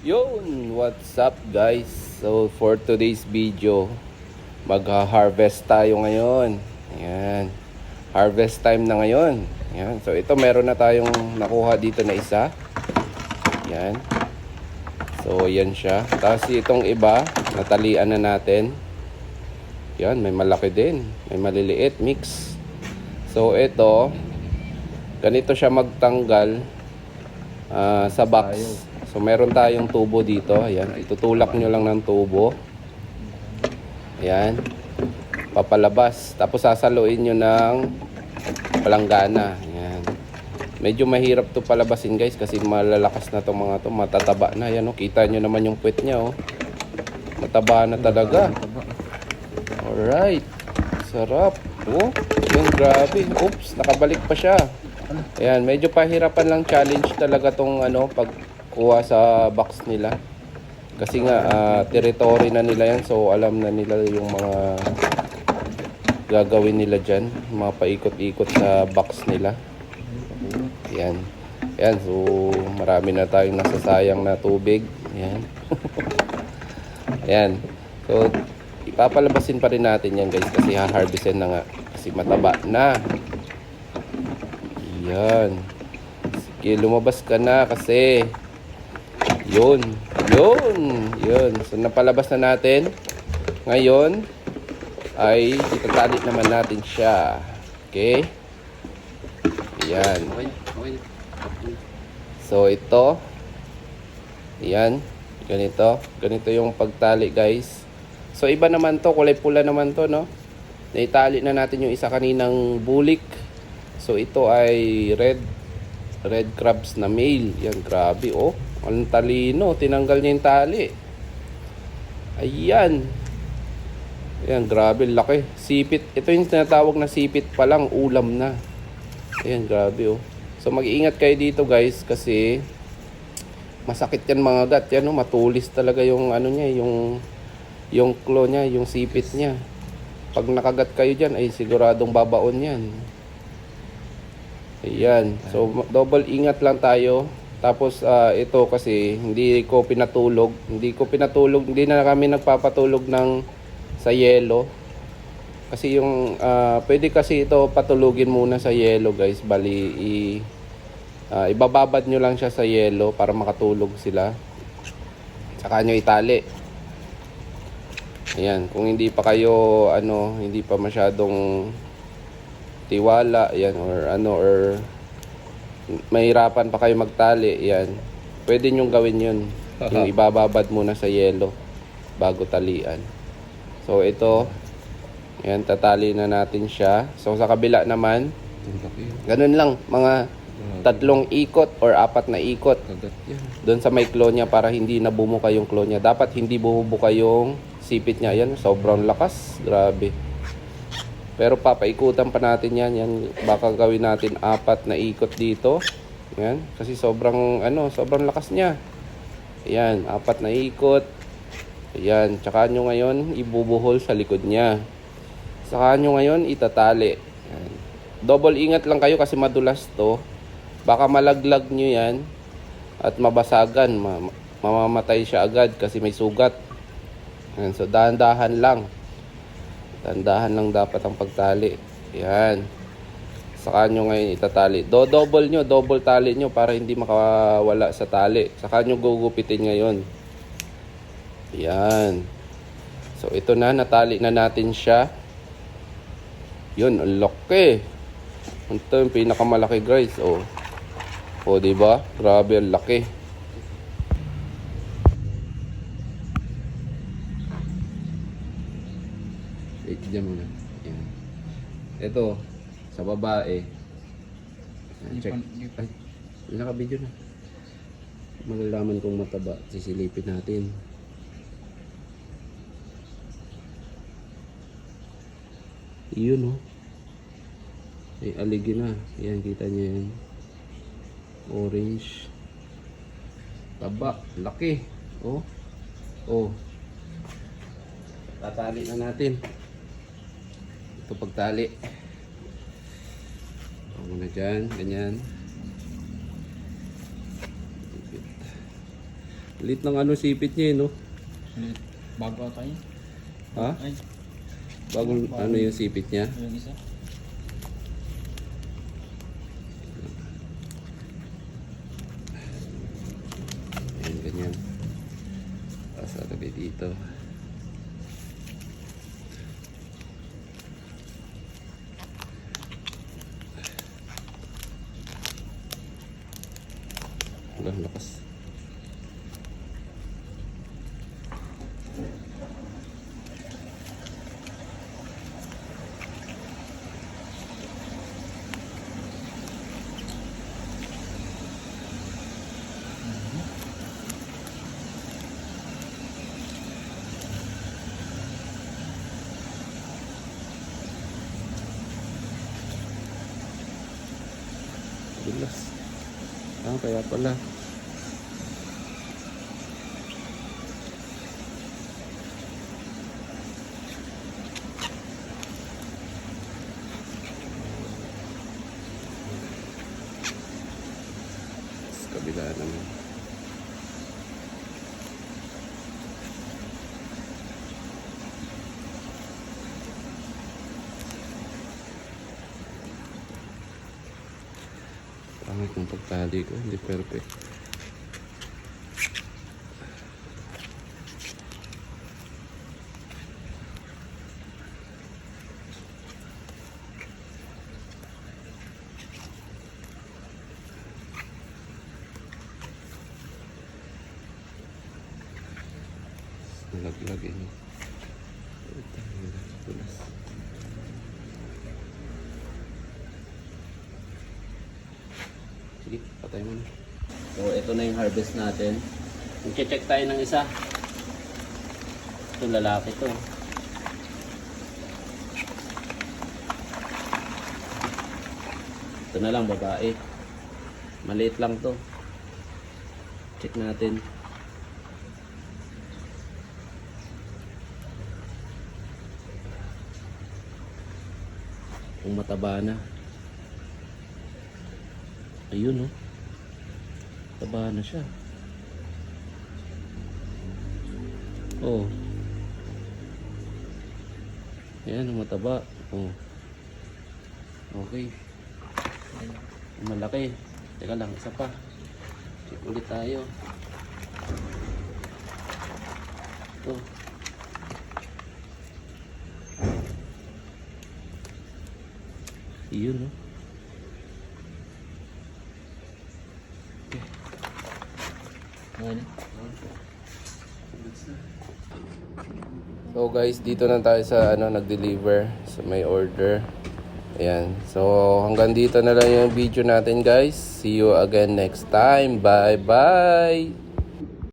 Yun, what's up guys? So for today's video, magha-harvest tayo ngayon. Ayan. Harvest time na ngayon. Ayan. So ito meron na tayong nakuha dito na isa. Ayan. So yan siya. Tapos itong iba, natalian na natin. Ayan, may malaki din. May maliliit, mix. So ito, ganito siya magtanggal sa box. So meron tayong tubo dito. Ayan, itutulak nyo lang ng tubo. Ayan, papalabas. Tapos sasaluin nyo ng palanggana. Ayan. Medyo mahirap to palabasin guys kasi malalakas na to mga to. Matataba na. Ayan, oh, kita nyo naman yung puwet nya. Oh. Mataba na talaga. Alright. Sarap. Oh, yun, grabe. Oops, nakabalik pa siya. Ayan, medyo pahirapan lang, challenge talaga tong pagkuha sa box nila. Kasi nga territory na nila yan, so alam na nila yung mga gagawin nila dyan, mga paikot-ikot sa box nila. Ayan. Ayan, so marami na tayong nasasayang na tubig. Ayan. Ayan. So ipapalabasin pa rin natin yan guys kasi ha-harvestin na nga kasi mataba na. Yan. Sige, lumabas ka na kasi yun. So napalabas na natin. Ngayon ay itatali naman natin siya. Okay? Yan. So ito. Yan. Ganito yung pagtali guys. So iba naman to, kulay pula naman to, no? Naitali na natin yung isa kaninang bulik. So ito ay red crabs na male. Yan, grabe oh. Ang talino, tinanggal niya yung tali. Ayan. Ayan, grabe, laki. Sipit. Ito yung tinatawag na sipit pa lang, ulam na. Ayan, grabe oh. So mag-iingat kayo dito guys kasi masakit yan mga gat. Yan oh, matulis talaga yung niya, yung claw niya, yung sipit niya. Pag nakagat kayo dyan ay siguradong babaon yan. Ayan. So double ingat lang tayo. Tapos ito kasi hindi na kami nagpapatulog sa yelo. Kasi yung pwede kasi ito patulugin muna sa yelo guys. Bali ibababad nyo lang siya sa yelo para makatulog sila. Saka nyo itali. Ayan, kung hindi pa kayo hindi pa masyadong tiwala, yan, or mahirapan pa kayo magtali, yan, pwede nyong gawin yun. Yung ibababad muna sa yelo bago talian. So ito, yan, tatali na natin siya. So sa kabila naman, ganun lang, mga 3 ikot or 4 na ikot doon sa may claw niya para hindi na bumuka yung claw niya. Dapat hindi bumubuka yung sipit niya. Yan, sobrang lakas, grabe. Pero papaikutan pa natin yan. Baka gawin natin 4 na ikot dito. Yan, kasi sobrang lakas niya. Yan, 4 na ikot. Yan, tsaka nyo ngayon ibubuhol sa likod niya. Saka nyo ngayon itatali. Yan. Double ingat lang kayo kasi madulas to. Baka malaglag nyo yan at mabasagan. Mamamatay siya agad kasi may sugat. Yan, so dahan-dahan lang. Dahan-dahan lang dapat ang pagtali. Yan. Saka nyo ngayon itatali. Double tali nyo para hindi makawala sa tali. Saka nyo gugupitin ngayon. Yan. So ito na, natali na natin siya. Yun, ang laki. Ito yung pinakamalaki guys. O diba? Grabe, ang laki. Diyan muna. Yan. Ito, sa babae. Check. Ay, naka-video na. Malalaman kung mataba. Sisilipin natin. Yun oh. Ay, aligi na. Yan, kita niyo yan. Orange. Taba. Laki. Oh. Tatali na natin. Ito pagtali. Muna dyan, ganyan. Lit ng ano sipit niya, no? Bago ata yun. Ha? Ay, Bagong ano yung sipit niya? yung isa. Ayan, ganyan. Tapos lagay dito. Wala, lakas. Dulas. Ah, kaya pala. Sa kabila naman. Pangit yung pagtali ko, hindi perfect. Nalaglag yun. Tulas. Sige, patay mo na. So, ito na yung harvest natin. Mag-check tayo ng isa. Ito, lalaki to. Ito na lang, babae. Maliit lang to. Check natin. Kung mataba na. Ayun, oh. Taba na siya. Oh. Ayan, mataba. Oh. Okay. Malaki. Teka lang, isa pa. Check ulit tayo. Ito. Iyon, no? Ano? So guys, dito na tayo sa nag-deliver sa may order. Ayan. So hanggang dito na lang yung video natin guys. See you again next time. Bye bye.